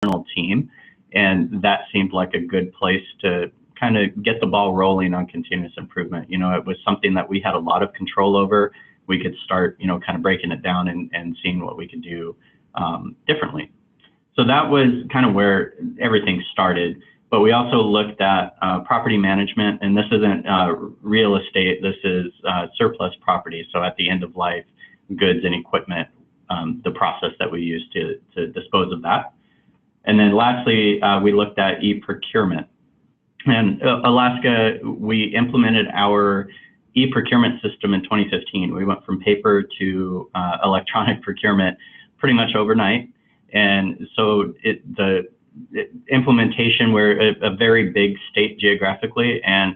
internal team, and that seemed like a good place to kind of get the ball rolling on continuous improvement. You know, it was something that we had a lot of control over. We could start, you know, kind of breaking it down and seeing what we could do differently. So that was kind of where everything started. But we also looked at property management, and this isn't real estate, this is surplus property. So at the end of life, goods and equipment, the process that we use to dispose of that. And then lastly, we looked at e-procurement. And Alaska, we implemented our e-procurement system in 2015. We went from paper to electronic procurement pretty much overnight. And so the implementation, we're a very big state geographically, and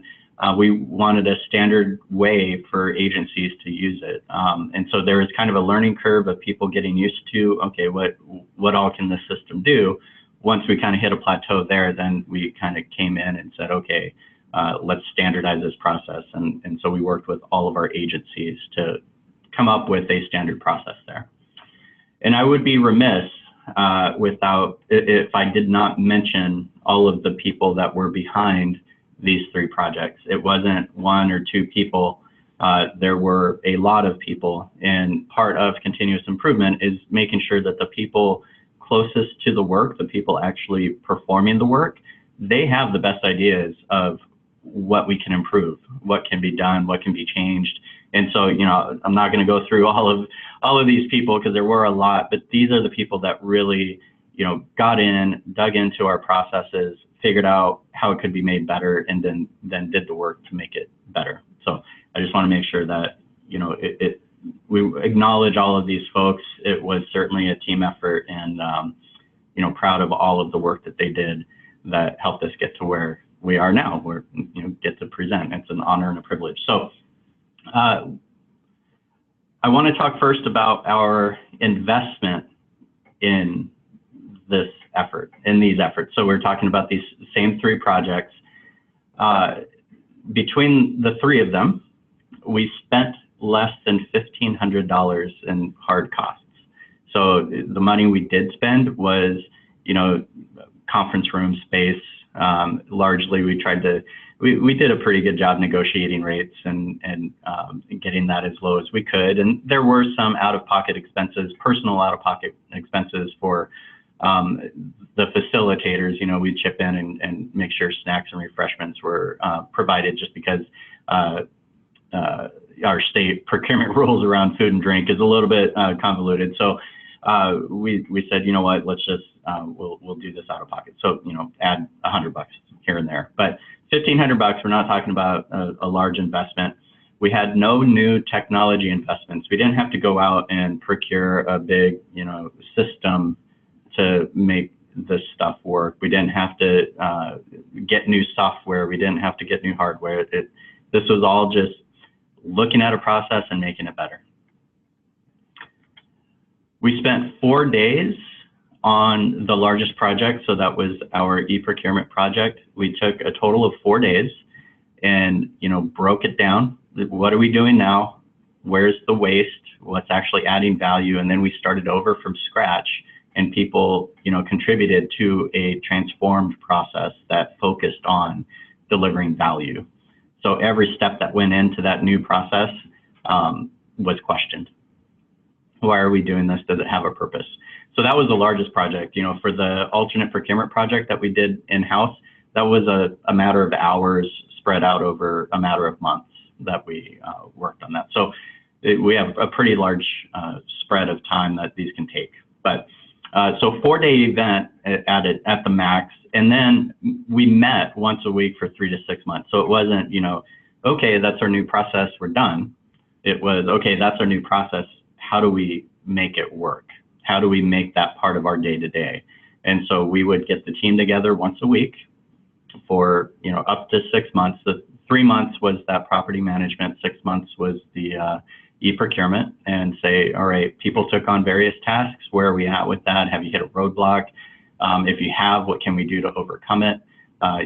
we wanted a standard way for agencies to use it. And so there was kind of a learning curve of people getting used to, okay, what all can this system do? Once we kind of hit a plateau there, then we kind of came in and said, okay, let's standardize this process. And so we worked with all of our agencies to come up with a standard process there. And I would be remiss if I did not mention all of the people that were behind these three projects. It wasn't one or two people. There were a lot of people, and part of continuous improvement is making sure that the people closest to the work, the people actually performing the work, they have the best ideas of what we can improve, what can be done, what can be changed. And so, you know, I'm not going to go through all of these people because there were a lot, but these are the people that really, you know, got in, dug into our processes, figured out how it could be made better, and then did the work to make it better. So I just want to make sure that, you know, we acknowledge all of these folks. It was certainly a team effort, and you know, proud of all of the work that they did that helped us get to where we are now, where, you know, get to present. It's an honor and a privilege. So I want to talk first about our investment in this effort, in these efforts. So we're talking about these same three projects. Between the three of them, we spent less than $1,500 in hard costs. So the money we did spend was, you know, conference room space. Largely, we tried to, we did a pretty good job negotiating rates and getting that as low as we could. And there were some out-of-pocket expenses, personal out-of-pocket expenses for the facilitators. You know, we'd chip in and make sure snacks and refreshments were provided, just because our state procurement rules around food and drink is a little bit convoluted. So we said, you know what, let's just, we'll do this out of pocket. So, you know, add $100 here and there, but $1,500, we're not talking about a large investment. We had no new technology investments. We didn't have to go out and procure a big, you know, system to make this stuff work. We didn't have to get new software. We didn't have to get new hardware. This was all just looking at a process and making it better. We spent 4 days on the largest project, so that was our e-procurement project. We took a total of 4 days and, you know, broke it down. What are we doing now? Where's the waste? What's actually adding value? And then we started over from scratch, and people, you know, contributed to a transformed process that focused on delivering value. So every step that went into that new process was questioned. Why are we doing this? Does it have a purpose? So that was the largest project. You know, for the alternate procurement project that we did in-house, that was a matter of hours spread out over a matter of months that we worked on that. So we have a pretty large spread of time that these can take. But so 4-day event at the max. And then we met once a week for 3 to 6 months. So it wasn't, you know, okay, that's our new process, we're done. It was, okay, that's our new process. How do we make it work? How do we make that part of our day-to-day? And so we would get the team together once a week for, you know, up to 6 months. The 3 months was that property management, 6 months was the e-procurement, and say, all right, people took on various tasks. Where are we at with that? Have you hit a roadblock? If you have, what can we do to overcome it?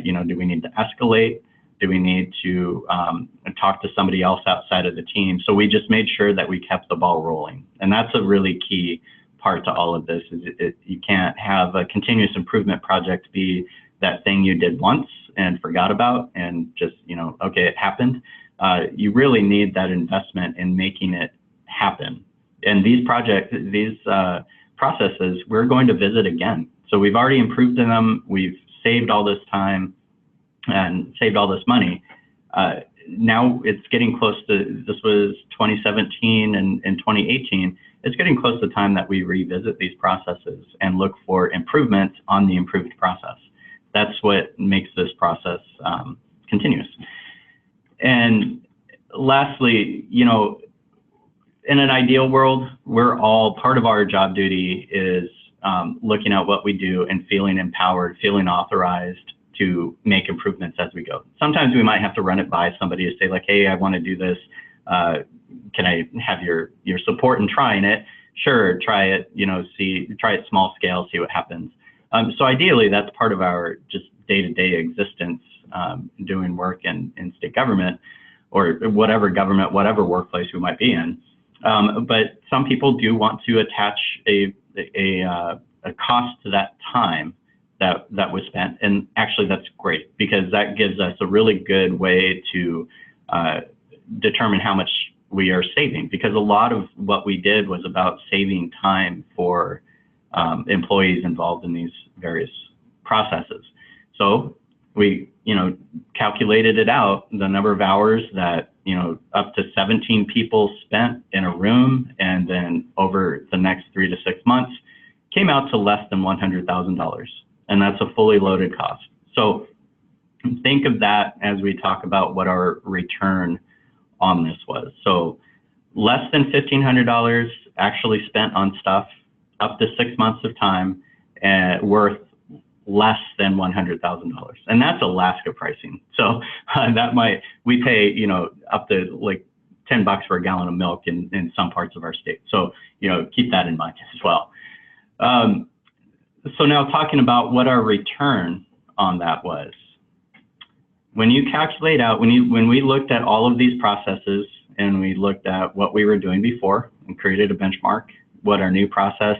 You know, do we need to escalate? Do we need to talk to somebody else outside of the team? So we just made sure that we kept the ball rolling. And that's a really key part to all of this. Is you can't have a continuous improvement project be that thing you did once and forgot about and just, okay, it happened. You really need that investment in making it happen. And these processes, we're going to visit again. So we've already improved them. We've saved all this time and saved all this money. Now it's getting close to, this was 2017 and 2018, it's getting close to time that we revisit these processes and look for improvements on the improved process. That's what makes this process continuous. And lastly, in an ideal world, we're all, part of our job duty is looking at what we do and feeling empowered, feeling authorized to make improvements as we go. Sometimes we might have to run it by somebody to say like, hey, I want to do this. Can I have your support in trying it? Sure, try it, try it small scale, see what happens. So ideally, that's part of our just day-to-day existence, doing work in state government or whatever government, whatever workplace we might be in. But some people do want to attach a cost to that time that was spent. And actually that's great, because that gives us a really good way to determine how much we are saving, because a lot of what we did was about saving time for employees involved in these various processes. So we, calculated it out, the number of hours that, up to 17 people spent in a room, and then over the next 3 to 6 months came out to less than $100,000. And that's a fully loaded cost. So think of that as we talk about what our return on this was. So less than $1,500 actually spent on stuff, up to 6 months of time, worth less than $100,000. And that's Alaska pricing. So we pay, up to like $10 for a gallon of milk in some parts of our state. So, keep that in mind as well. So now talking about what our return on that was. When you calculate out, when we looked at all of these processes and we looked at what we were doing before and created a benchmark, what our new process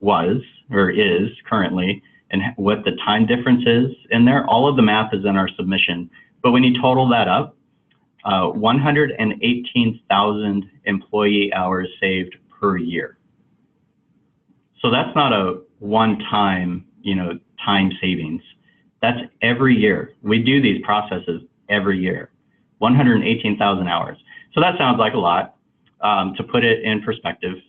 was or is currently, and what the time difference is in there, all of the math is in our submission. But when you total that up, 118,000 employee hours saved per year. So that's not a one-time, time savings. That's every year. We do these processes every year, 118,000 hours. So that sounds like a lot. To put it in perspective,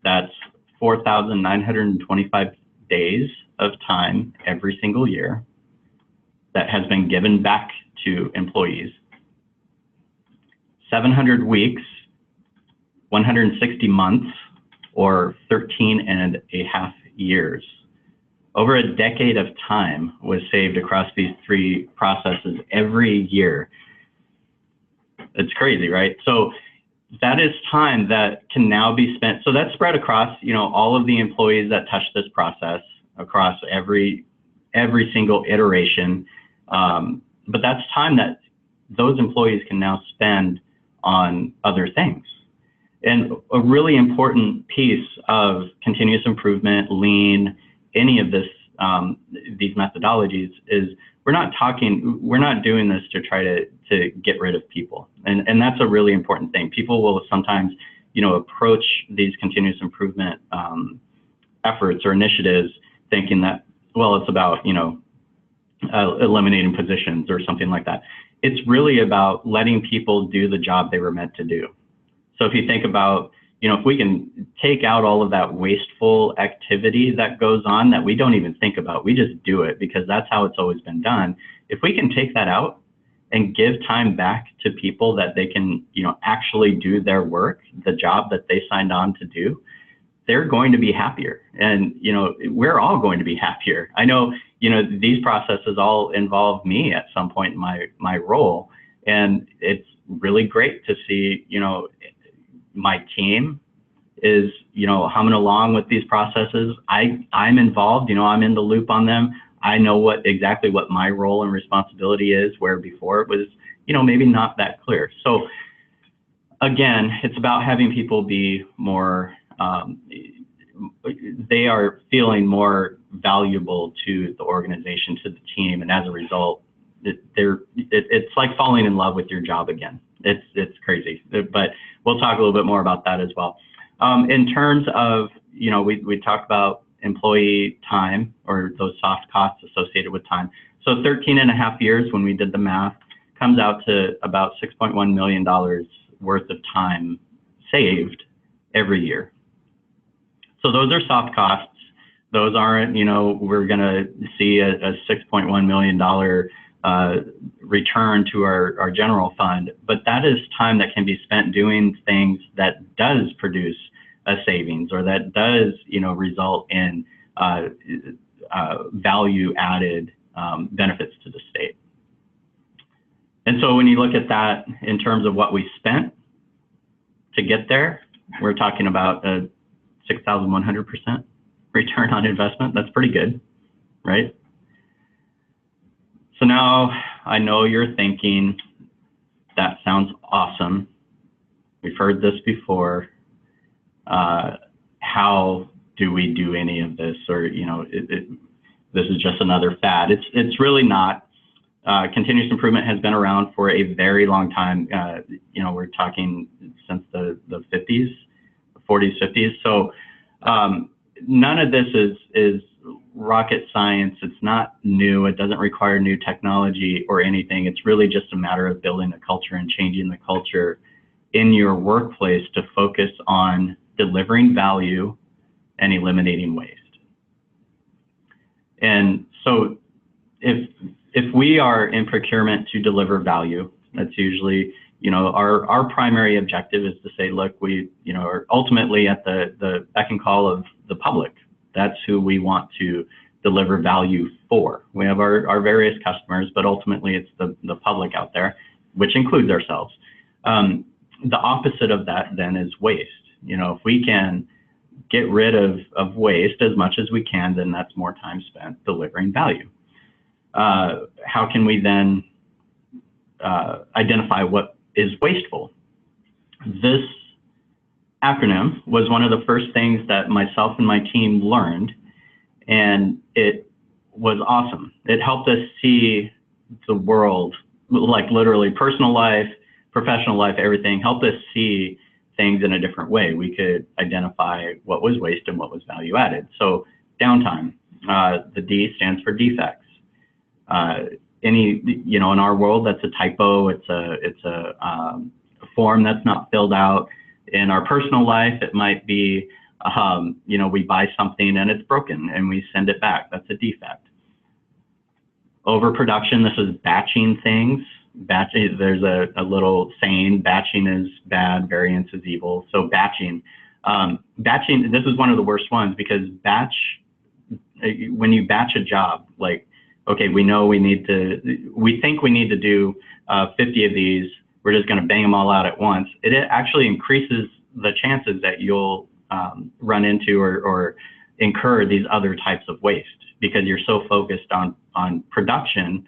that's 4,925 days of time every single year that has been given back to employees. 700 weeks, 160 months, or 13.5 years. Over a decade of time was saved across these three processes every year. It's crazy, right? So that is time that can now be spent. So that's spread across, all of the employees that touch this process, across every single iteration. But that's time that those employees can now spend on other things. And a really important piece of continuous improvement, lean, any of this, these methodologies is we're not doing this to try to get rid of people. And that's a really important thing. People will sometimes, approach these continuous improvement efforts or initiatives thinking that, well, it's about, eliminating positions or something like that. It's really about letting people do the job they were meant to do. So if you think about, if we can take out all of that wasteful activity that goes on that we don't even think about, we just do it because that's how it's always been done. If we can take that out and give time back to people that they can, actually do their work, the job that they signed on to do, they're going to be happier. And, we're all going to be happier. I know, these processes all involve me at some point in my role. And it's really great to see, my team is, humming along with these processes. I'm involved, I'm in the loop on them. I know exactly what my role and responsibility is, where before it was, maybe not that clear. So again, it's about having people be more they are feeling more valuable to the organization, to the team, and as a result, it's like falling in love with your job again. It's crazy, but we'll talk a little bit more about that as well. In terms of, we talked about employee time, or those soft costs associated with time. So 13 and a half years, when we did the math, comes out to about $6.1 million worth of time saved every year. So those are soft costs. Those aren't, we're going to see a $6.1 million return to our general fund, but that is time that can be spent doing things that does produce a savings, or that does, result in value added benefits to the state. And so when you look at that in terms of what we spent to get there, we're talking about a 6,100% return on investment. That's pretty good, right? So now I know you're thinking, that sounds awesome. We've heard this before. How do we do any of this? Or, this is just another fad. It's really not. Continuous improvement has been around for a very long time. We're talking since the 50s, 40s, 50s. So none of this is rocket science. It's not new. It doesn't require new technology or anything. It's really just a matter of building a culture and changing the culture in your workplace to focus on delivering value and eliminating waste. And so if we are in procurement to deliver value, that's usually, our primary objective is to say, look, we, are ultimately at the beck and call of the public. That's who we want to deliver value for. We have our various customers, but ultimately it's the public out there, which includes ourselves. The opposite of that then is waste. If we can get rid of waste as much as we can, then that's more time spent delivering value. How can we then identify what is wasteful? This acronym was one of the first things that myself and my team learned, and it was awesome. It helped us see the world, like literally personal life, professional life, everything, helped us see things in a different way. We could identify what was waste and what was value added. So downtime, the D stands for defects. In our world, that's a typo. It's a form that's not filled out. In our personal life, it might be, we buy something and it's broken and we send it back. That's a defect. Overproduction, this is batching things. There's a little saying, batching is bad, variance is evil. So batching, this is one of the worst ones, because when you batch a job, like, okay, we think we need to do 50 of these. We're just going to bang them all out at once. It actually increases the chances that you'll run into or incur these other types of waste, because you're so focused on production.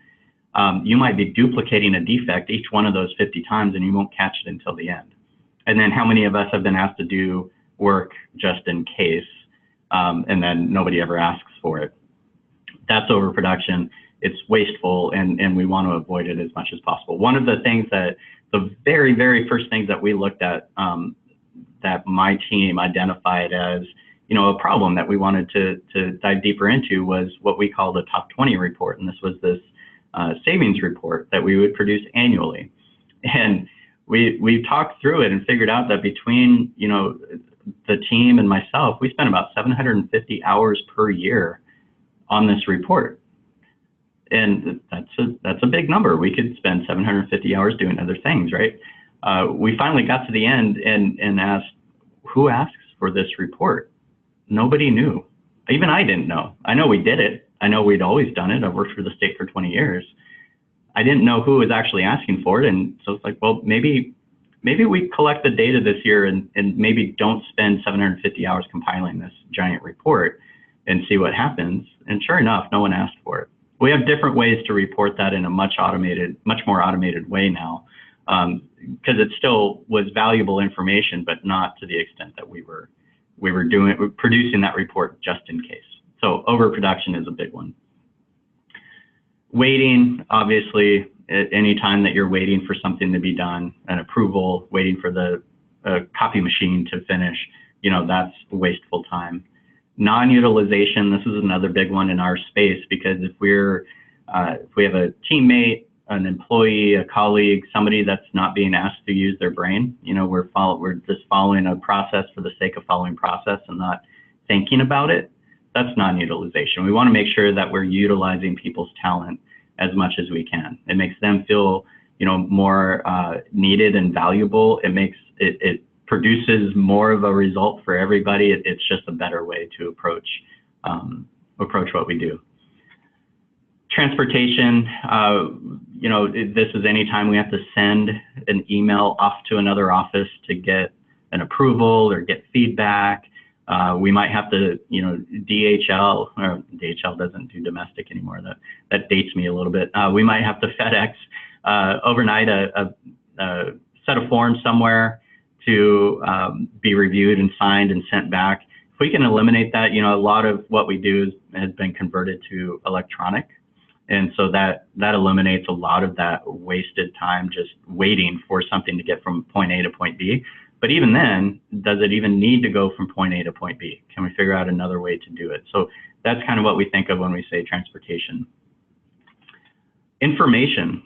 You might be duplicating a defect each one of those 50 times, and you won't catch it until the end. And then how many of us have been asked to do work just in case, and then nobody ever asks for it? That's overproduction. It's wasteful, and we want to avoid it as much as possible. One of the things the very, very first things that we looked at, that my team identified as, a problem that we wanted to dive deeper into, was what we call the top 20 report. And this was this savings report that we would produce annually. And we talked through it and figured out that between, the team and myself, we spent about 750 hours per year on this report. And that's a big number. We could spend 750 hours doing other things, right? We finally got to the end and asked, who asks for this report? Nobody knew. Even I didn't know. I know we did it. I know we'd always done it. I've worked for the state for 20 years. I didn't know who was actually asking for it. And so it's like, well, maybe we collect the data this year and maybe don't spend 750 hours compiling this giant report and see what happens. And sure enough, no one asked for it. We have different ways to report that in a much more automated way now, because it still was valuable information, but not to the extent that we were we're producing that report just in case. So overproduction is a big one. Waiting, obviously, any time that you're waiting for something to be done, an approval, waiting for the copy machine to finish, that's wasteful time. Non-utilization, this is another big one in our space, because if we have a teammate, an employee, a colleague, somebody that's not being asked to use their brain, we're just following a process for the sake of following process and not thinking about it, that's non-utilization. We want to make sure that we're utilizing people's talent as much as we can. It makes them feel, more needed and valuable. It produces more of a result for everybody. It's just a better way to approach what we do. Transportation, this is anytime we have to send an email off to another office to get an approval or get feedback. We might have to, DHL, or DHL doesn't do domestic anymore. That dates me a little bit. We might have to FedEx overnight a set of forms somewhere to be reviewed and signed and sent back. If we can eliminate that, a lot of what we do has been converted to electronic. And so that eliminates a lot of that wasted time just waiting for something to get from point A to point B. But even then, does it even need to go from point A to point B? Can we figure out another way to do it? So that's kind of what we think of when we say transportation. Information.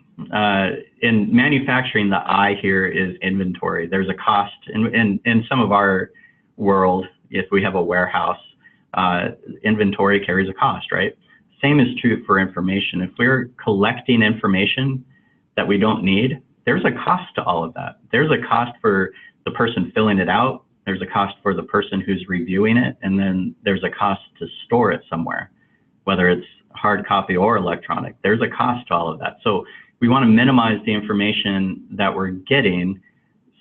In manufacturing, the I here is inventory. There's a cost. In some of our world, if we have a warehouse, inventory carries a cost, right? Same is true for information. If we're collecting information that we don't need, there's a cost to all of that. There's a cost for the person filling it out. There's a cost for the person who's reviewing it. And then there's a cost to store it somewhere, whether it's hard copy or electronic. There's a cost to all of that. So we want to minimize the information that we're getting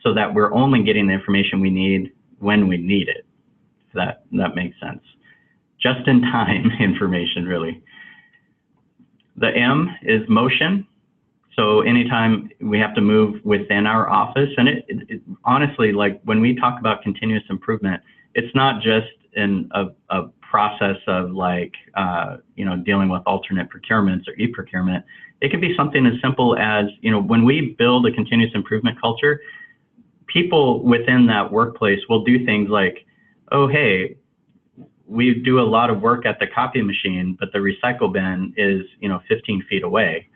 so that we're only getting the information we need when we need it. If that makes sense. Just in time information, really. The M is motion. So anytime we have to move within our office, and it honestly, like when we talk about continuous improvement, it's not just in a process of like, dealing with alternate procurements or e-procurement. It could be something as simple as, when we build a continuous improvement culture, people within that workplace will do things like, oh, hey, we do a lot of work at the copy machine, but the recycle bin is, 15 feet away.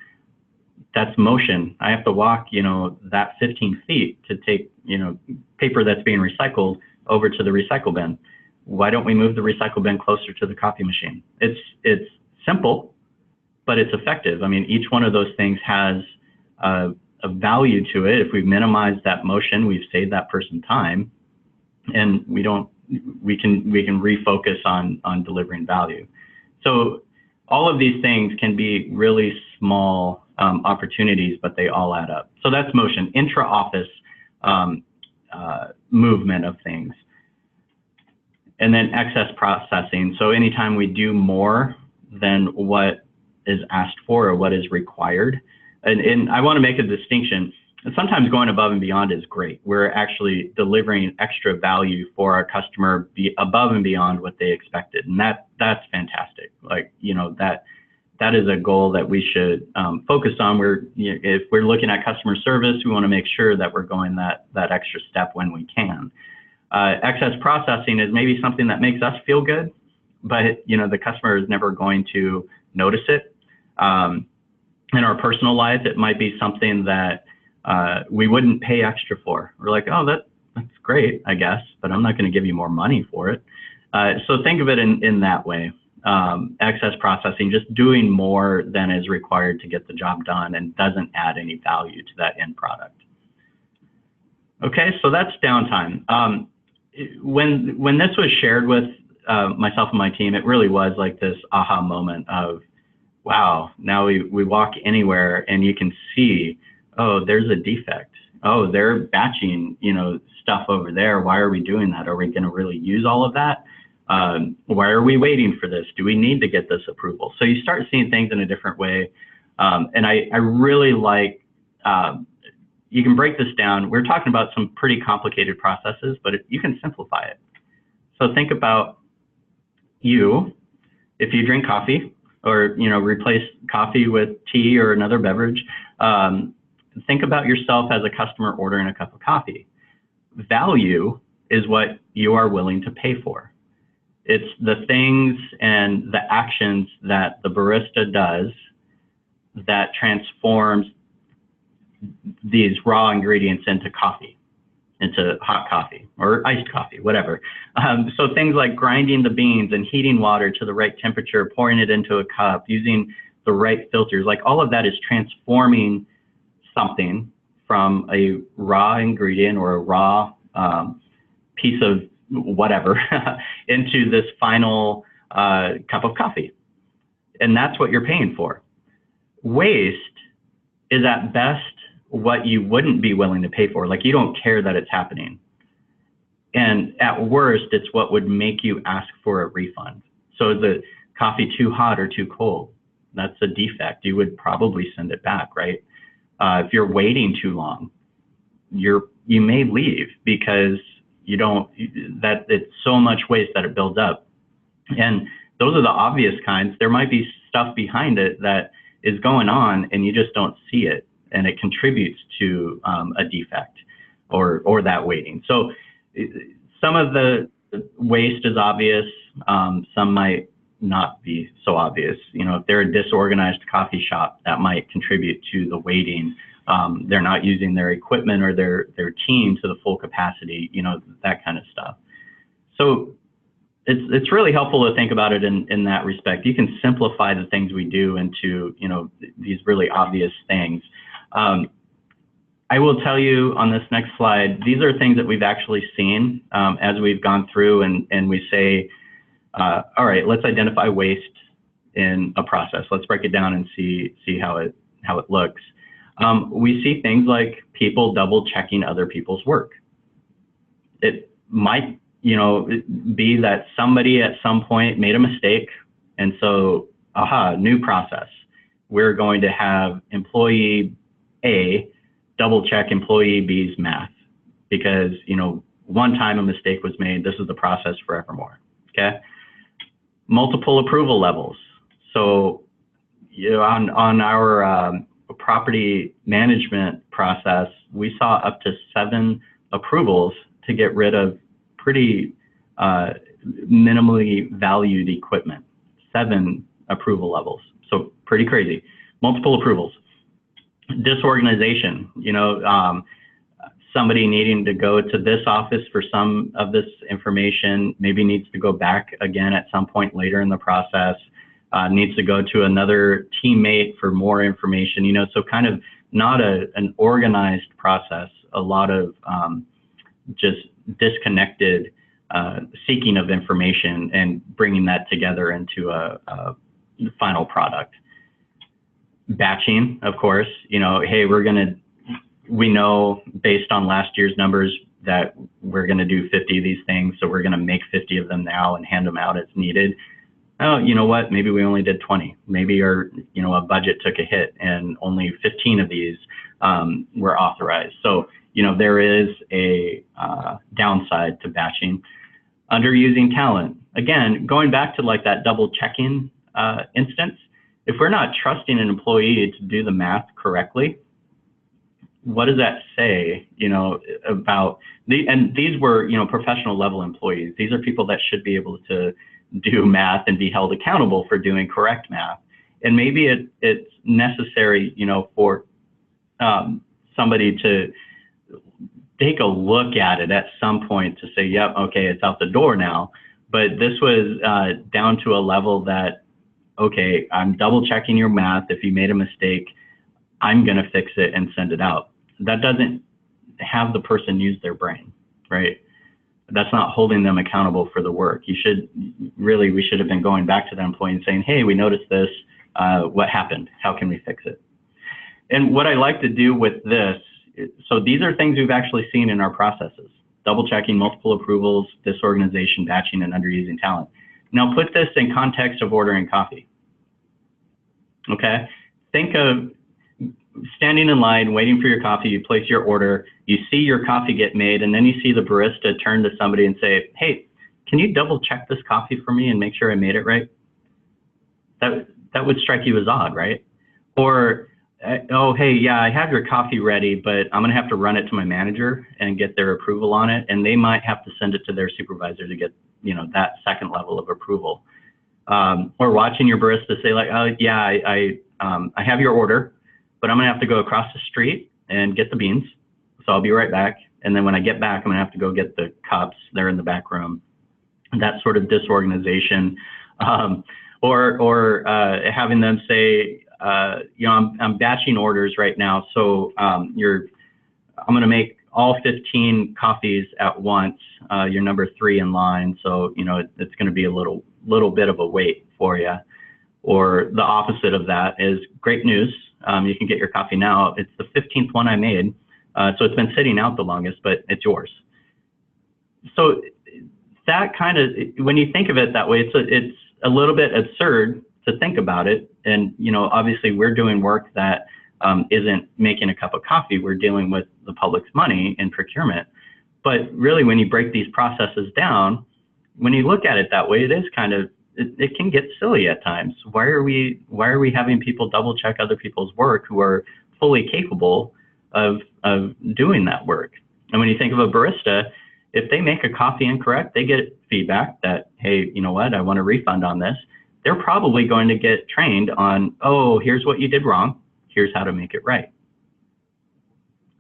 That's motion. I have to walk, that 15 feet to take, paper that's being recycled over to the recycle bin. Why don't we move the recycle bin closer to the copy machine? It's simple, but it's effective. I mean, each one of those things has a value to it. If we minimize that motion, we've saved that person time, and we can refocus on delivering value. So all of these things can be really small opportunities, but they all add up. So that's motion. Intra-office movement of things. And then excess processing. So anytime we do more than what is asked for or what is required, and I want to make a distinction. Sometimes going above and beyond is great. We're actually delivering extra value for our customer above and beyond what they expected, and that's fantastic. Like, that is a goal that we should focus on. If we're looking at customer service, we want to make sure that we're going that extra step when we can. Excess processing is maybe something that makes us feel good, but the customer is never going to notice it. In our personal life, it might be something that we wouldn't pay extra for. We're like, oh, that's great, I guess, but I'm not going to give you more money for it. So think of it in that way. Excess processing, just doing more than is required to get the job done and doesn't add any value to that end product. Okay, so that's downtime. When this was shared with myself and my team, it really was like this aha moment of, wow, now we walk anywhere and you can see, oh, there's a defect. Oh, they're batching, stuff over there. Why are we doing that? Are we going to really use all of that? Why are we waiting for this? Do we need to get this approval? So you start seeing things in a different way. And I really like, you can break this down. We're talking about some pretty complicated processes, but you can simplify it. So think about you, if you drink coffee or, replace coffee with tea or another beverage, think about yourself as a customer ordering a cup of coffee. Value is what you are willing to pay for. It's the things and the actions that the barista does that transforms these raw ingredients into coffee, into hot coffee or iced coffee, whatever. So things like grinding the beans and heating water to the right temperature, pouring it into a cup, using the right filters, like all of that is transforming something from a raw ingredient or a raw piece of whatever into this final cup of coffee. And that's what you're paying for. Waste is at best what you wouldn't be willing to pay for. Like, you don't care that it's happening. And at worst, it's what would make you ask for a refund. So is the coffee too hot or too cold? That's a defect. You would probably send it back, right? If you're waiting too long, you may leave because it's so much waste that it builds up. And those are the obvious kinds. There might be stuff behind it that is going on and you just don't see it, and it contributes to a defect or that waiting. So some of the waste is obvious. Some might not be so obvious. If they're a disorganized coffee shop, that might contribute to the waiting. They're not using their equipment or their team to the full capacity, that kind of stuff. So it's really helpful to think about it in that respect. You can simplify the things we do into, these really obvious things. I will tell you on this next slide, these are things that we've actually seen as we've gone through and we say, all right, let's identify waste in a process. Let's break it down and see how it looks. We see things like people double checking other people's work. It might, be that somebody at some point made a mistake. And so, new process. We're going to have employee A double check employee B's math because, one time a mistake was made. This is the process forevermore. Okay. Multiple approval levels. So, on our property management process, we saw up to 7 approvals to get rid of pretty minimally valued equipment. 7 approval levels. So pretty crazy. Multiple approvals. Disorganization, somebody needing to go to this office for some of this information, maybe needs to go back again at some point later in the process, needs to go to another teammate for more information, so kind of not an organized process, a lot of just disconnected seeking of information and bringing that together into a final product. Batching, of course, hey, we know based on last year's numbers that we're going to do 50 of these things, so we're going to make 50 of them now and hand them out as needed. Oh, you know what? Maybe we only did 20. Maybe our, a budget took a hit and only 15 of these were authorized. So, there is a downside to batching. Underusing talent. Again, going back to like that double checking instance, if we're not trusting an employee to do the math correctly, what does that say, about and these were, professional level employees. These are people that should be able to do math and be held accountable for doing correct math. And maybe it's necessary, for somebody to take a look at it at some point to say, yep, okay, it's out the door now. But this was down to a level that, okay, I'm double checking your math. If you made a mistake, I'm going to fix it and send it out. That doesn't have the person use their brain, right? That's not holding them accountable for the work. We should have been going back to the employee and saying, hey, we noticed this. What happened? How can we fix it? And what I like to do with this, so these are things we've actually seen in our processes: double checking, multiple approvals, disorganization, batching, and underusing talent. Now put this in context of ordering coffee. Okay, think of standing in line, waiting for your coffee, you place your order, you see your coffee get made, and then you see the barista turn to somebody and say, hey, can you double check this coffee for me and make sure I made it right? That would strike you as odd, right? Or, oh, hey, yeah, I have your coffee ready, but I'm gonna have to run it to my manager and get their approval on it, and they might have to send it to their supervisor to get, you know, that second level of approval. Or watching your barista say like, oh yeah, I have your order, but I'm gonna have to go across the street and get the beans, so I'll be right back. And then when I get back, I'm gonna have to go get the cups. They're in the back room. That sort of disorganization, or having them say, you know, I'm batching orders right now, so I'm gonna make all 15 coffees at once. You're number 3 in line, so you know it's gonna be a little bit of a wait for you. Or the opposite of that is great news. You can get your coffee now. It's the 15th one I made, so it's been sitting out the longest, but it's yours. So that kind of, when you think of it that way, it's a little bit absurd to think about it. And you know, obviously we're doing work that isn't making a cup of coffee. We're dealing with the public's money in procurement. But really, when you break these processes down, when you look at it that way, it is kind of, it can get silly at times. Why are we having people double check other people's work who are fully capable of doing that work? And when you think of a barista, if they make a coffee incorrect, they get feedback that, hey, you know what, I want a refund on this. They're probably going to get trained on, oh, here's what you did wrong. Here's how to make it right.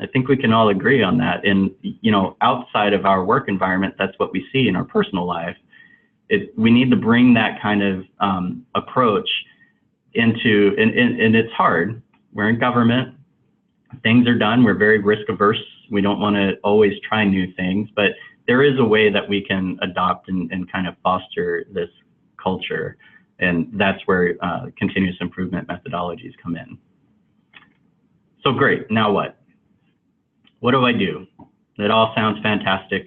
I think we can all agree on that. And, you know, outside of our work environment, that's what we see in our personal life. We need to bring that kind of approach into, and it's hard. We're in government. Things are done. We're very risk averse. We don't want to always try new things, but there is a way that we can adopt and kind of foster this culture. And that's where continuous improvement methodologies come in. So great, now what? What do I do? It all sounds fantastic.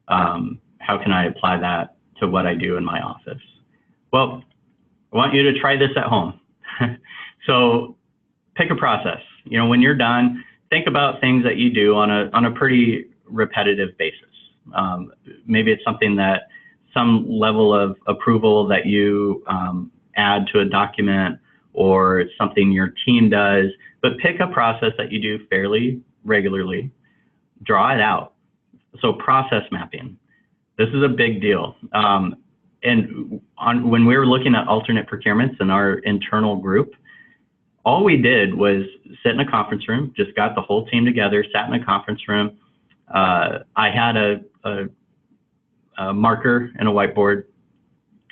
How can I apply that to what I do in my office? Well, I want you to try this at home. So pick a process. You know, when you're done, think about things that you do on a pretty repetitive basis. Maybe it's something that some level of approval that you add to a document, or it's something your team does, but pick a process that you do fairly regularly, draw it out. So process mapping, this is a big deal. And when we were looking at alternate procurements in our internal group, all we did was sit in a conference room, just got the whole team together, sat in a conference room. I had a marker and a whiteboard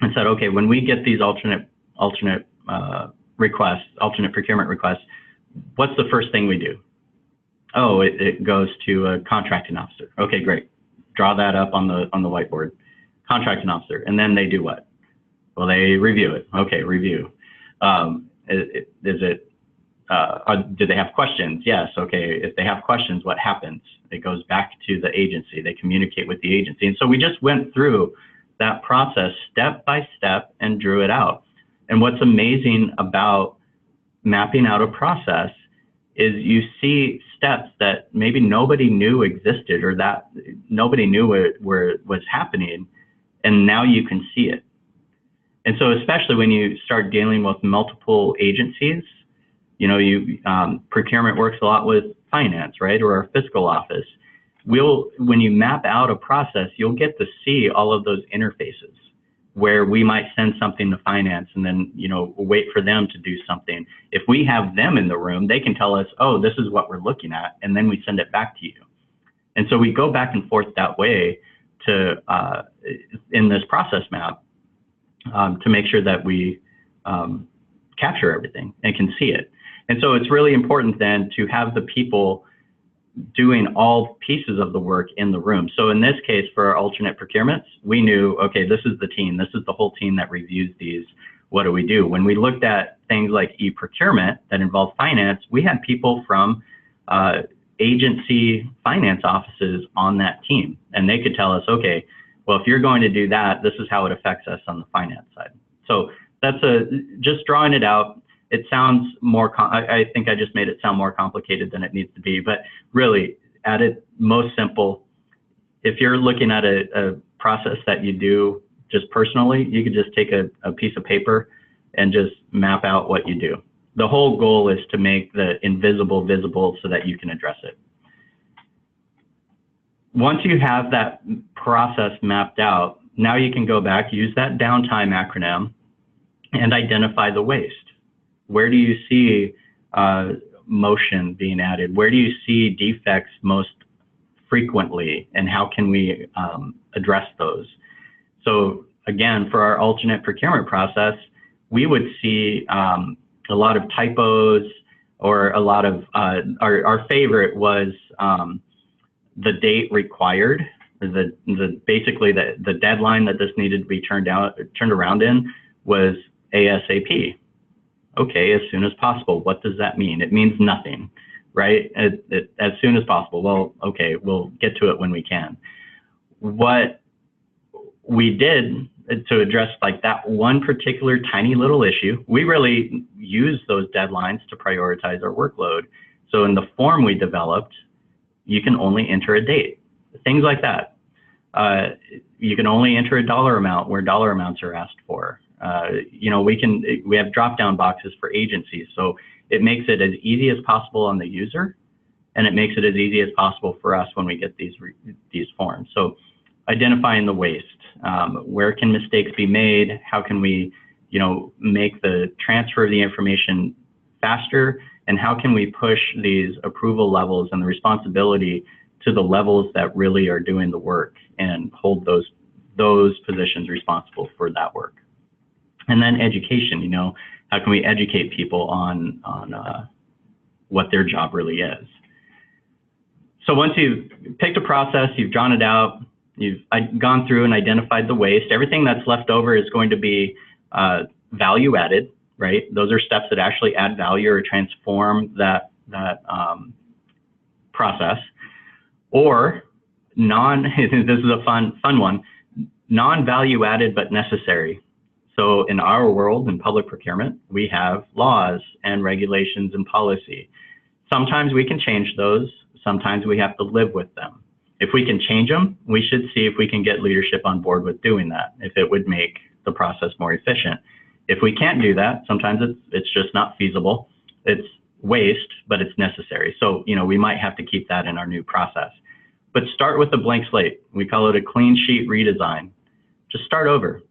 and said, okay, when we get these alternate procurement requests, what's the first thing we do? Oh, it goes to a contracting officer. Okay, great. Draw that up on the whiteboard. Contracting officer, and then they do what? Well, they review it. Okay, review. Do they have questions? Yes. Okay. If they have questions, what happens? It goes back to the agency. They communicate with the agency. And so we just went through that process step by step and drew it out. And what's amazing about mapping out a process is you see steps that maybe nobody knew existed, or that nobody knew where it was happening, and now you can see it. And so especially when you start dealing with multiple agencies, you know, procurement works a lot with finance, right, or our fiscal office. When you map out a process, you'll get to see all of those interfaces where we might send something to finance and then, you know, wait for them to do something. If we have them in the room, they can tell us, oh, this is what we're looking at, and then we send it back to you. And so we go back and forth that way to in this process map to make sure that we capture everything and can see it. And so it's really important then to have the people doing all pieces of the work in the room. So in this case, for our alternate procurements, we knew, okay, this is the team. This is the whole team that reviews these. What do we do? When we looked at things like e-procurement that involve finance, we had people from agency finance offices on that team. And they could tell us, okay, well, if you're going to do that, this is how it affects us on the finance side. So that's just drawing it out. It sounds more, I think I just made it sound more complicated than it needs to be, but really at its most simple, if you're looking at a process that you do just personally, you could just take a piece of paper and just map out what you do. The whole goal is to make the invisible visible so that you can address it. Once you have that process mapped out, now you can go back, use that downtime acronym, and identify the waste. Where do you see motion being added? Where do you see defects most frequently, and how can we address those? So again, for our alternate procurement process, we would see a lot of typos, or a lot of, our favorite was the date required, basically the deadline that this needed to be turned around in was ASAP. Okay, as soon as possible. What does that mean? It means nothing, right? As soon as possible. Well, okay, we'll get to it when we can. What we did to address like that one particular tiny little issue, we really use those deadlines to prioritize our workload. So in the form we developed, you can only enter a date, things like that. You can only enter a dollar amount where dollar amounts are asked for. You know, we have drop-down boxes for agencies, so it makes it as easy as possible on the user, and it makes it as easy as possible for us when we get these forms. So identifying the waste, where can mistakes be made? How can we, you know, make the transfer of the information faster? And how can we push these approval levels and the responsibility to the levels that really are doing the work and hold those positions responsible for that work? And then education, you know, how can we educate people on what their job really is? So once you've picked a process, you've drawn it out, you've gone through and identified the waste, everything that's left over is going to be value added, right? Those are steps that actually add value or transform that process. Or this is a fun one, non-value added but necessary. So in our world, in public procurement, we have laws and regulations and policy. Sometimes we can change those. Sometimes we have to live with them. If we can change them, we should see if we can get leadership on board with doing that, if it would make the process more efficient. If we can't do that, sometimes it's just not feasible. It's waste, but it's necessary. So, you know, we might have to keep that in our new process. But start with a blank slate. We call it a clean sheet redesign. Just start over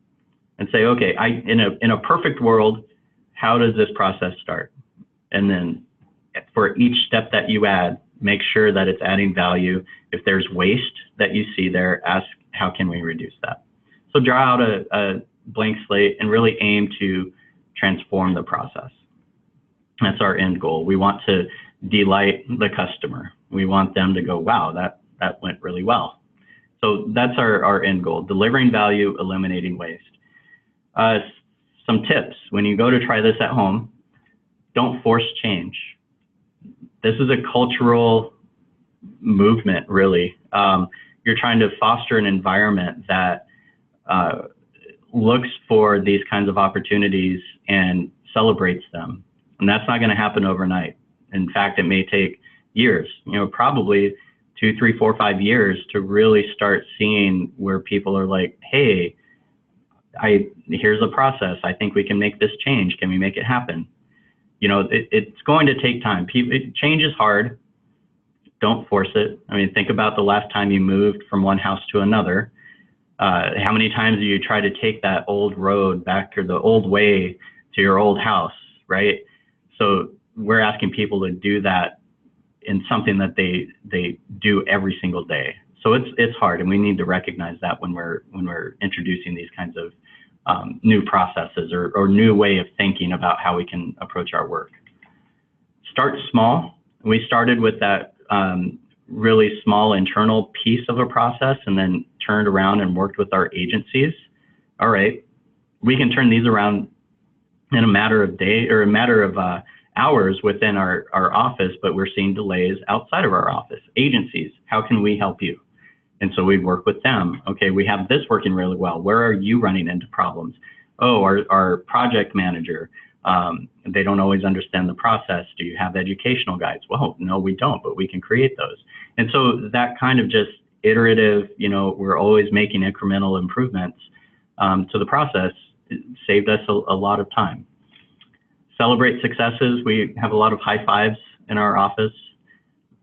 and say, okay, in a perfect world, how does this process start? And then for each step that you add, make sure that it's adding value. If there's waste that you see there, ask, how can we reduce that? So draw out a blank slate and really aim to transform the process. That's our end goal. We want to delight the customer. We want them to go, wow, that went really well. So that's our end goal, delivering value, eliminating waste. Some tips, when you go to try this at home, don't force change. This is a cultural movement, really. You're trying to foster an environment that looks for these kinds of opportunities and celebrates them. And that's not going to happen overnight. In fact, it may take years, you know, probably 2, 3, 4, 5 years to really start seeing where people are like, hey, here's the process. I think we can make this change. Can we make it happen? You know, it's going to take time. Change is hard. Don't force it. I mean, think about the last time you moved from one house to another. How many times do you try to take that old road back or the old way to your old house, right? So we're asking people to do that in something that they do every single day. So it's hard, and we need to recognize that when we're introducing these kinds of new processes or new way of thinking about how we can approach our work. Start small. We started with that really small internal piece of a process and then turned around and worked with our agencies. All right, we can turn these around in a matter of days or a matter of hours within our office, but we're seeing delays outside of our office. Agencies, how can we help you? And so we work with them. Okay, we have this working really well. Where are you running into problems? Oh, our project manager, they don't always understand the process. Do you have educational guides? Well, no, we don't, but we can create those. And so that kind of just iterative, we're always making incremental improvements to the process. It saved us a lot of time. Celebrate successes. We have a lot of high fives in our office.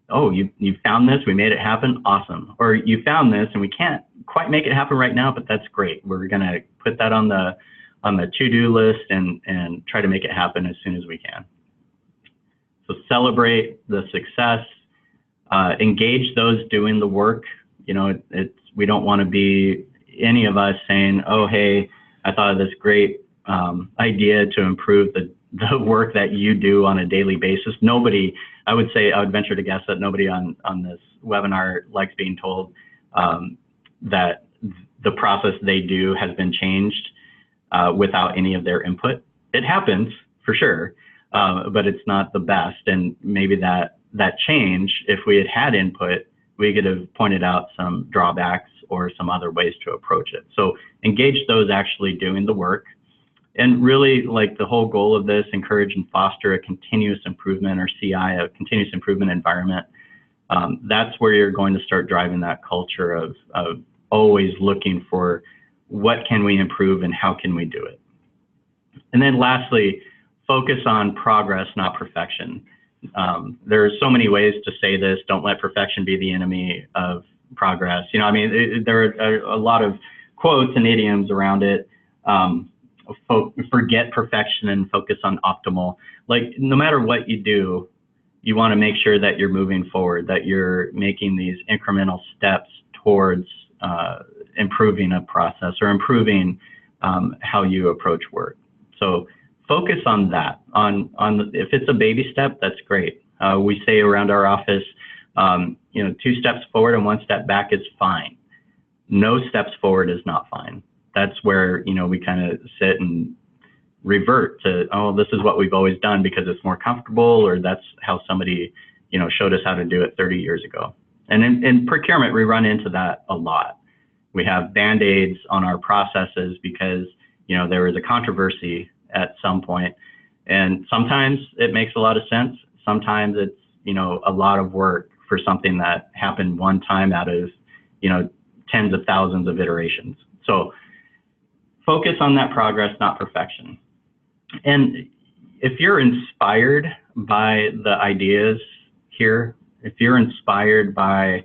Oh, you found this, we made it happen, awesome. Or you found this and we can't quite make it happen right now, but that's great. We're gonna put that on the to-do list and try to make it happen as soon as we can. So celebrate the success, engage those doing the work. We don't want to be any of us saying, oh, hey, I thought of this great idea to improve the work that you do on a daily basis. Nobody, I would venture to guess that nobody on this webinar likes being told that the process they do has been changed without any of their input. It happens for sure, but it's not the best. And maybe that change, if we had had input, we could have pointed out some drawbacks or some other ways to approach it. So engage those actually doing the work. And really, like, the whole goal of this, encourage and foster a continuous improvement, or CI, a continuous improvement environment. That's where you're going to start driving that culture of always looking for what can we improve and how can we do it. And then lastly, focus on progress, not perfection. There are so many ways to say this. Don't let perfection be the enemy of progress. There are a lot of quotes and idioms around it. Forget perfection and focus on optimal. Like, no matter what you do, you want to make sure that you're moving forward, that you're making these incremental steps towards improving a process or improving how you approach work. So focus on that. If it's a baby step, that's great. We say around our office, 2 steps forward and 1 step back is fine. No steps forward is not fine. That's where, we kind of sit and revert to, oh, this is what we've always done because it's more comfortable, or that's how somebody, showed us how to do it 30 years ago. And in procurement, we run into that a lot. We have Band-Aids on our processes because, there was a controversy at some point. And sometimes it makes a lot of sense. Sometimes it's, a lot of work for something that happened one time out of, tens of thousands of iterations. So focus on that progress, not perfection. And if you're inspired by the ideas here, if you're inspired by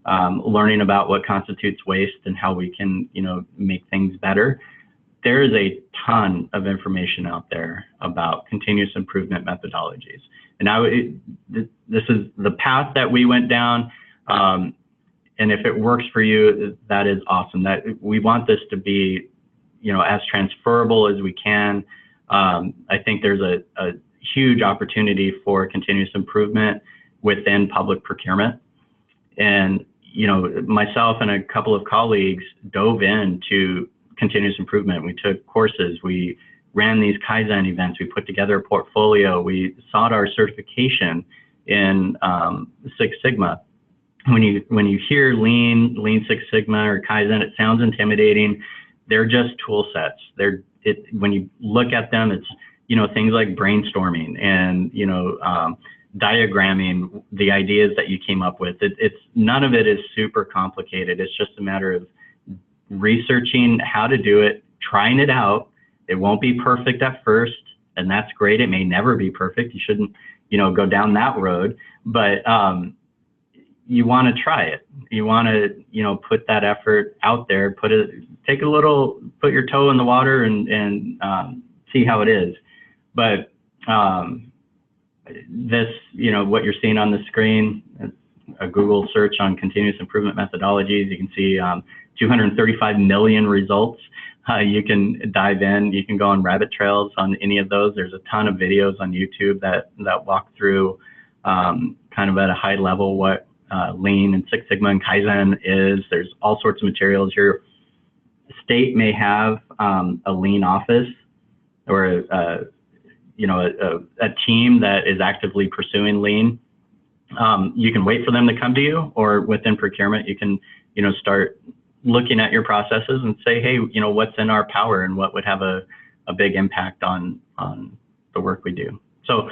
learning about what constitutes waste and how we can, make things better, there is a ton of information out there about continuous improvement methodologies. And this is the path that we went down. And if it works for you, that is awesome. That we want this to be, as transferable as we can. I think there's a huge opportunity for continuous improvement within public procurement. And, myself and a couple of colleagues dove into continuous improvement. We took courses, we ran these Kaizen events, we put together a portfolio, we sought our certification in Six Sigma. When you hear Lean Six Sigma or Kaizen, it sounds intimidating. They're just tool sets. When you look at them, it's, things like brainstorming and, diagramming the ideas that you came up with. It's none of it is super complicated. It's just a matter of researching how to do it, trying it out. It won't be perfect at first, and that's great. It may never be perfect. You shouldn't, go down that road, but you want to try it. You want to, put that effort out there, put your toe in the water and see how it is. But this, what you're seeing on the screen, a Google search on continuous improvement methodologies, you can see 235 million results. You can dive in, you can go on rabbit trails on any of those. There's a ton of videos on YouTube that walk through kind of at a high level what Lean and Six Sigma and Kaizen is. There's all sorts of materials here. The state may have a Lean office or a team that is actively pursuing Lean. You can wait for them to come to you, or within procurement, you can, start looking at your processes and say, hey, what's in our power and what would have a big impact on the work we do. So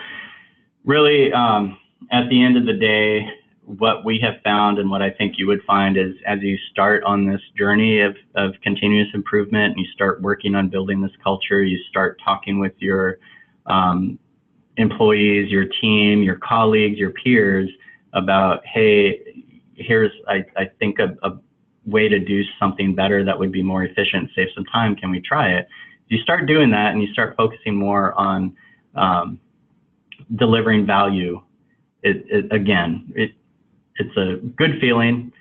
really, at the end of the day, what we have found and what I think you would find is as you start on this journey of continuous improvement and you start working on building this culture, you start talking with your employees, your team, your colleagues, your peers about, hey, here's, I think a way to do something better that would be more efficient, save some time, can we try it? You start doing that and you start focusing more on delivering value. It's a good feeling.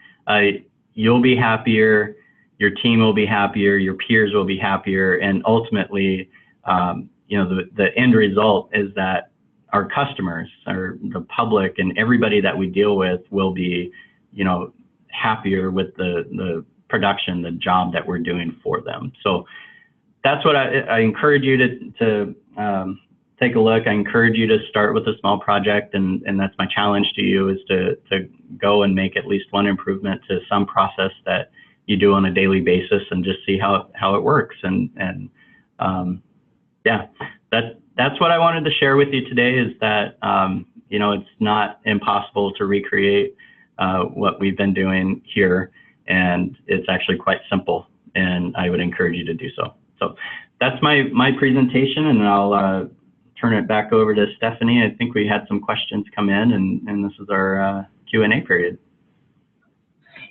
You'll be happier, your team will be happier, your peers will be happier, and ultimately, the end result is that our customers, or the public, and everybody that we deal with will be, happier with the production, the job that we're doing for them. So that's what I encourage you to take a look. I encourage you to start with a small project, and that's my challenge to you, is to go and make at least one improvement to some process that you do on a daily basis and just see how it works. Yeah, that's what I wanted to share with you today, is that, it's not impossible to recreate what we've been doing here, and it's actually quite simple, and I would encourage you to do so. So that's my presentation, and I'll turn it back over to Stephanie. I think we had some questions come in, and this is our Q&A period.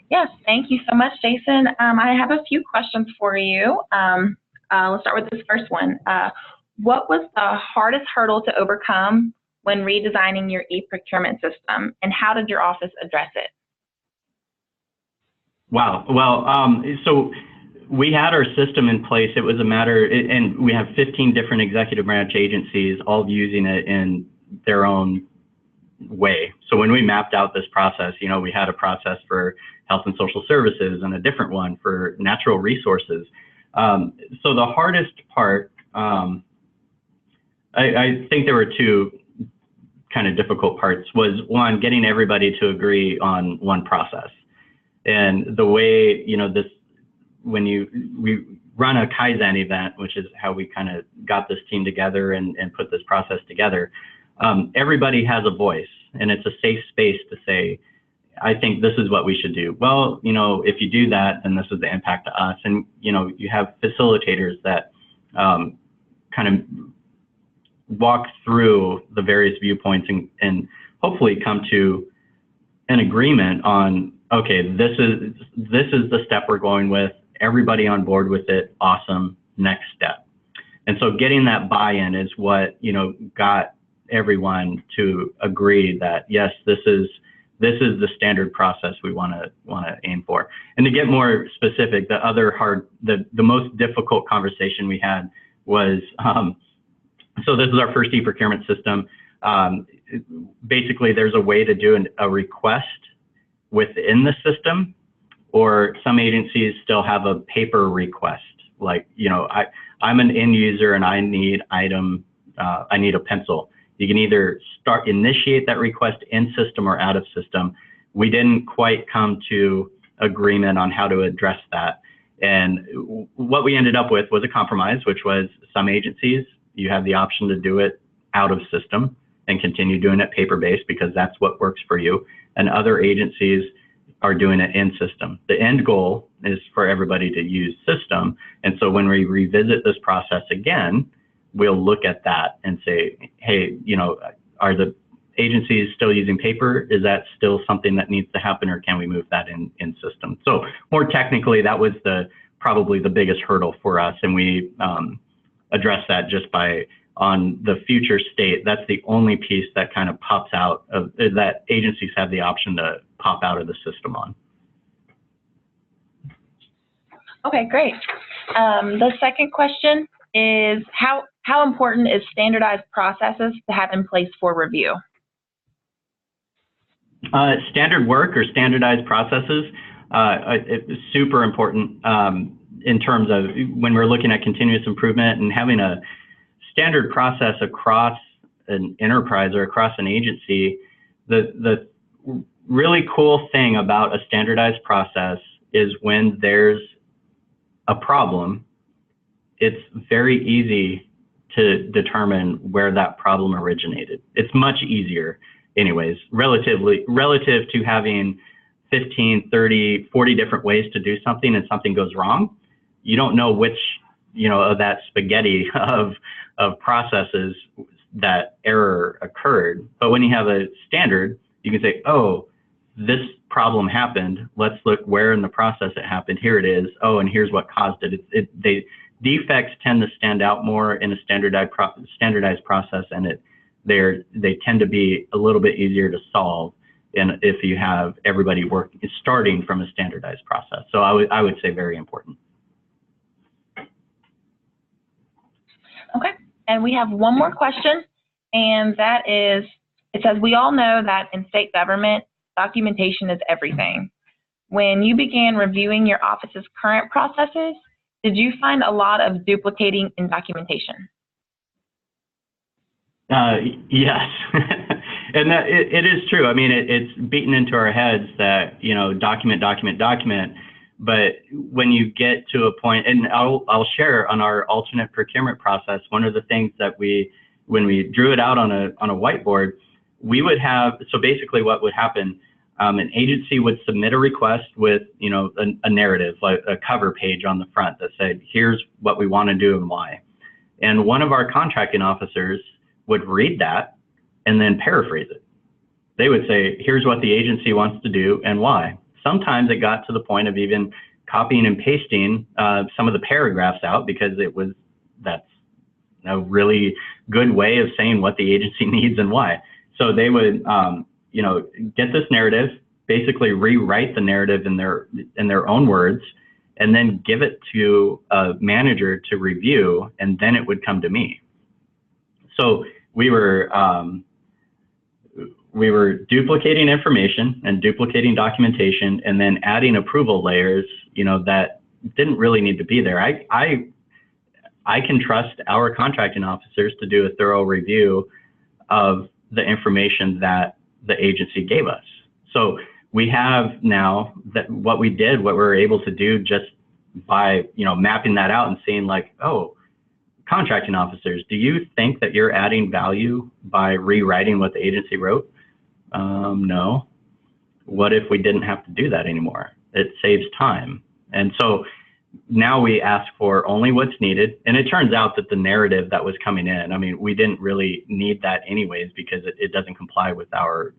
Yes, thank you so much, Jason. I have a few questions for you. Let's start with this first one. What was the hardest hurdle to overcome when redesigning your e-procurement system, and how did your office address it? Wow. Well, so we had our system in place. It was a matter, and we have 15 different executive branch agencies all using it in their own way. So when we mapped out this process, we had a process for health and social services and a different one for natural resources. So the hardest part, I think there were two kind of difficult parts. Was one, getting everybody to agree on one process. And the way, when we run a Kaizen event, which is how we kind of got this team together and put this process together, everybody has a voice, and it's a safe space to say, I think this is what we should do. Well, if you do that, then this is the impact to us. And, you have facilitators that kind of walk through the various viewpoints and hopefully come to an agreement on, okay, this is the step we're going with. Everybody on board with it. Awesome. Next step. And so getting that buy-in is what, got everyone to agree that, yes, this is the standard process we want to aim for. And to get more specific, the most difficult conversation we had was, so this is our first e-procurement system. Basically, there's a way to do a request within the system, or some agencies still have a paper request. Like, I'm an end user and I need I need a pencil. You can either initiate that request in system or out of system. We didn't quite come to agreement on how to address that. And what we ended up with was a compromise, which was some agencies, you have the option to do it out of system and continue doing it paper-based because that's what works for you. And other agencies are doing it in system. The end goal is for everybody to use system. And so when we revisit this process again, we'll look at that and say, hey, are the agencies still using paper? Is that still something that needs to happen, or can we move that in system? So more technically, that was probably the biggest hurdle for us. And we address that just by, on the future state, that's the only piece that kind of pops out of that agencies have the option to pop out of the system on. Okay, great. The second question is how important is standardized processes to have in place for review? Standard work or standardized processes, it's super important in terms of when we're looking at continuous improvement, and having a standard process across an enterprise or across an agency. The really cool thing about a standardized process is when there's a problem, it's very easy to determine where that problem originated. It's much easier anyways, relative to having 15, 30, 40 different ways to do something and something goes wrong. You don't know which, of that spaghetti of processes that error occurred. But when you have a standard, you can say, oh, this problem happened. Let's look where in the process it happened. Here it is. Oh, and here's what caused it. Defects tend to stand out more in a standardized process, and they tend to be a little bit easier to solve. And if you have everybody starting from a standardized process, so I would say very important. Okay, and we have one more question, and that is, it says, we all know that in state government, documentation is everything. When you began reviewing your office's current processes, did you find a lot of duplicating in documentation? Yes, and that it is true. I mean, it's beaten into our heads that, document, but when you get to a point, and I'll share on our alternate procurement process, one of the things that when we drew it out on a whiteboard, we would have, so basically what would happen, an agency would submit a request with, a narrative, like a cover page on the front that said, here's what we want to do and why. And one of our contracting officers would read that and then paraphrase it. They would say, here's what the agency wants to do and why. Sometimes it got to the point of even copying and pasting some of the paragraphs out, because that's a really good way of saying what the agency needs and why. So they would, get this narrative, basically rewrite the narrative in their own words, and then give it to a manager to review, and then it would come to me. So we were duplicating information and duplicating documentation, and then adding approval layers, that didn't really need to be there. I can trust our contracting officers to do a thorough review of the information that the agency gave us. So we have now that what we were able to do just by, mapping that out and seeing like, oh, contracting officers, do you think that you're adding value by rewriting what the agency wrote? No. What if we didn't have to do that anymore? It saves time. And so now we ask for only what's needed. And it turns out that the narrative that was coming in, I mean, we didn't really need that anyways, because it doesn't comply with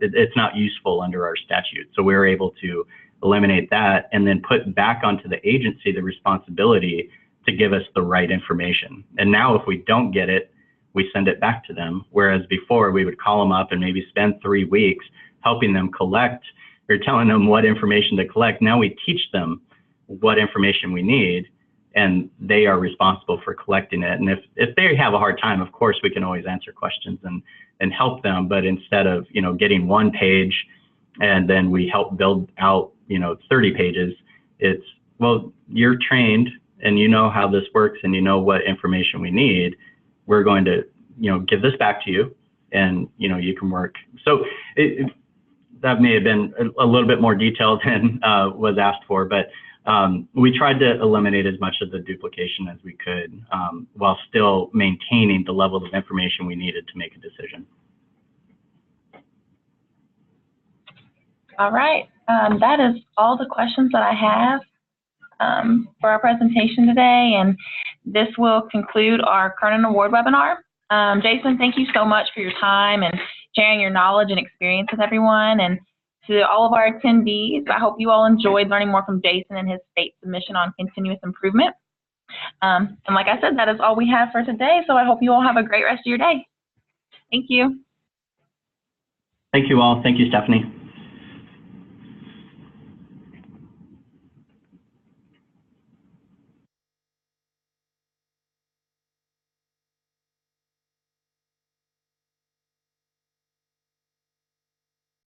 it's not useful under our statute. So we were able to eliminate that and then put back onto the agency the responsibility to give us the right information. And now if we don't get it, we send it back to them. Whereas before we would call them up and maybe spend 3 weeks helping them collect or telling them what information to collect. Now we teach them what information we need, and they are responsible for collecting it. And if they have a hard time, of course, we can always answer questions and help them. But instead of, getting 1 page and then we help build out, 30 pages, it's, well, you're trained and you know how this works and you know what information we need. We're going to, give this back to you, and, you can work. So that may have been a little bit more detailed than was asked for, but we tried to eliminate as much of the duplication as we could, while still maintaining the level of information we needed to make a decision. All right, that is all the questions that I have for our presentation today, and this will conclude our Cronin Award webinar. Jason, thank you so much for your time and sharing your knowledge and experience with everyone. And to all of our attendees, I hope you all enjoyed learning more from Jason and his state submission on continuous improvement. And like I said, that is all we have for today. So I hope you all have a great rest of your day. Thank you. Thank you all. Thank you, Stephanie.